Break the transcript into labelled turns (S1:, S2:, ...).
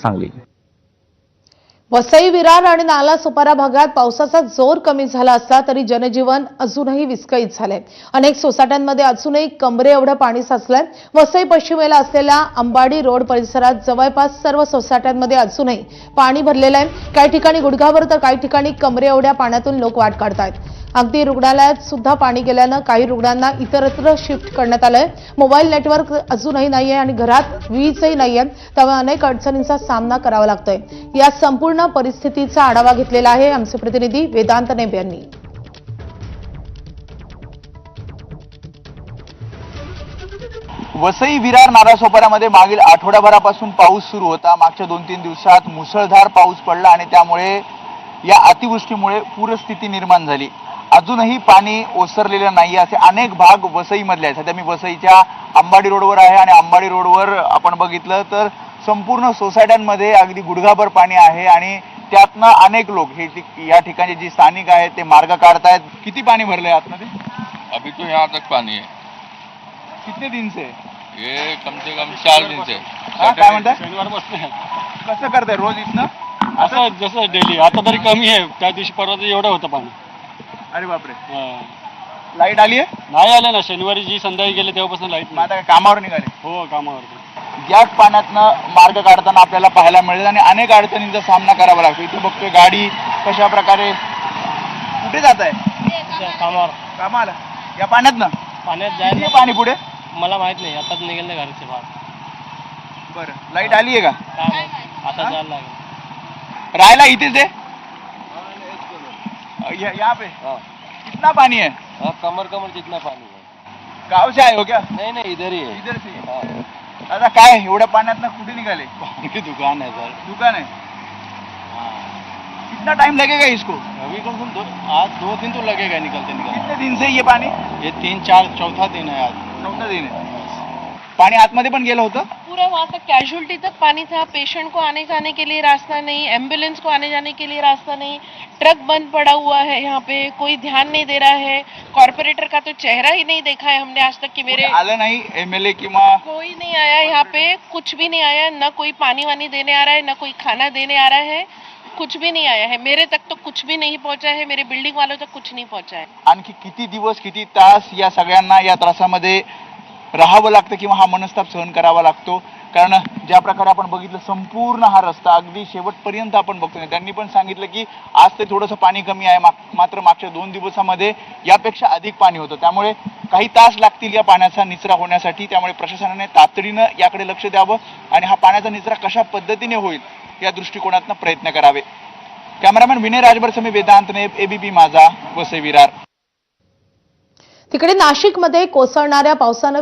S1: सांगली।
S2: वसई, विरार आणि नालासोपारा भागात पावसाचा जोर कमी झाला असला तरी जनजीवन अजूनही विस्कळीत झालंय। अनेक सोसायट्यांमध्ये अजूनही कमरे एवढं पाणी साचलंय। वसई पश्चिमेला असलेल्या अंबाडी रोड परिसरात जवळपास सर्व सोसायट्यांमध्ये अजूनही पाणी भरलेलं आहे। काही ठिकाणी गुडघाभर तर काही ठिकाणी कमरे एवढ्या पाण्यातून लोक वाट काढतायत। अगदी रुग्णालयात सुद्धा पाणी गेल्यानं काही रुग्णांना इतरत्र शिफ्ट करण्यात आलंय। मोबाईल नेटवर्क अजूनही नाहीये आणि घरात वीजही नाहीये, त्यामुळे अनेक अडचणींचा सामना करावा लागतोय। या संपूर्ण परिस्थितीचा आढावा घेतलेला आहे आमचे प्रतिनिधी वेदांत नेब यांनी।
S3: वसई, विरार, नालासोपाऱ्यामध्ये मागील आठवड्याभरापासून पाऊस सुरू होता। मागच्या 2-3 दिवसात मुसळधार पाऊस पडला आणि त्यामुळे या अतिवृष्टीमुळे पूरस्थिती निर्माण झाली। अजूनही पाणी ओसरलेलं नाही असे अनेक भाग वसईमधले आहेत। सध्या मी वसईच्या अंबाडी रोडवर आहे आणि अंबाडी रोडवर आपण बघितलं तर संपूर्ण सोसायट्यांमध्ये अगदी गुडघाभर पाणी आहे आणि त्यातनं अनेक लोक या ठिकाणी जी स्थानिक आहेत ते मार्ग काढतायत। किती पाणी भरलंय आतमध्ये?
S4: अभी तो यहाँ तक पानी है।
S3: कितने दिन से?
S4: ये कम से कम 4 दिन से।
S3: काय म्हणताय?
S5: शनिवार बसते
S3: कसं करताय रोज इथनं?
S5: असं जसं डेली आता तरी कमी आहे, त्या दिवशी परवा एवढं होतं पाणी।
S3: अरे बापरे। लाईट आली आहे?
S5: नाही आलं ना, शनिवारी जी संध्याकाळी गेले तेव्हापासून लाईट
S3: मग आता कामावर निघाले?
S5: हो, कामावर।
S3: याच पाण्यातनं मार्ग काढताना आपल्याला पाहायला मिळेल आणि अनेक अडचणींचा सामना करावा लागतो। इथे बघतोय गाडी कशा प्रकारे। कुठे जात आहे?
S5: कामावर।
S3: कामाला या पाण्यातनं?
S5: पाण्यात
S3: किती
S5: जायला
S3: आहे पाणी पुढे?
S5: मला माहित नाही, आताच निघेल ना घराच्या बाहेर।
S3: बरं, लाईट आली आहे का?
S5: आता जायला लागेल।
S3: राहायला इथेच आहे? यहाँ पे कितना पानी है?
S4: हाँ, कमर कमर जितना पानी है।
S3: गाव से आए हो क्या?
S4: नहीं नहीं, इधर ही है।
S3: इधर से। आता काय एवढ्या पाण्यातनं कुठे निघाले?
S5: पानी की दुकान है सर।
S3: दुकान है। कितना टाइम लगेगा इसको?
S5: अभी कम से कम आज 2 दिन तो लगेगा निकलते निकलते।
S3: कितने दिन से ये पाणी?
S5: ये 3-4 चौथा दिन है आज।
S3: चौथा दिन है। पाणी आतमध्ये पण गेलं होतं?
S6: पूरा वहाँ तक कैजुअलिटी तक पानी था। पेशेंट को आने जाने के लिए रास्ता नहीं, एम्बुलेंस को आने जाने के लिए रास्ता नहीं, ट्रक बंद पड़ा हुआ है। यहाँ पे कोई ध्यान नहीं दे रहा है। कॉर्पोरेटर का तो चेहरा ही नहीं देखा है हमने आज तक कि मेरे
S3: आलं नाही एमएलए किंवा
S6: कोई नहीं आया यहाँ पे, कुछ भी नहीं आया। न कोई पानी वानी देने आ रहा है, न कोई खाना देने आ रहा है, कुछ भी नहीं आया है। मेरे तक तो कुछ भी नहीं पहुंचा है, मेरे बिल्डिंग वालों तक कुछ नहीं पहुंचा है।
S3: आणखी किती दिवस किती तास या सगळ्यांना या त्रासामध्ये राहावं लागतं किंवा हा मनस्ताप सहन करावा लागतो? कारण ज्या प्रकारे आपण बघितलं संपूर्ण हा रस्ता अगदी शेवटपर्यंत आपण बघतोय। त्यांनी पण सांगितलं की आज ते थोडंसं पाणी कमी आहे, मात्र मागच्या 2 दिवसामध्ये यापेक्षा अधिक पाणी होतं। त्यामुळे काही तास लागतील या पाण्याचा निचरा होण्यासाठी। त्यामुळे प्रशासनाने तातडीनं याकडे लक्ष द्यावं आणि हा पाण्याचा निचरा कशा पद्धतीने होईल या दृष्टिकोनातून प्रयत्न करावे। कॅमेरामॅन विनय राजभर समी, वेदांत नेब, एबीपी माझा, वसई, विरार।
S2: तिकडे नाशिकमध्ये कोसळणाऱ्या पावसानं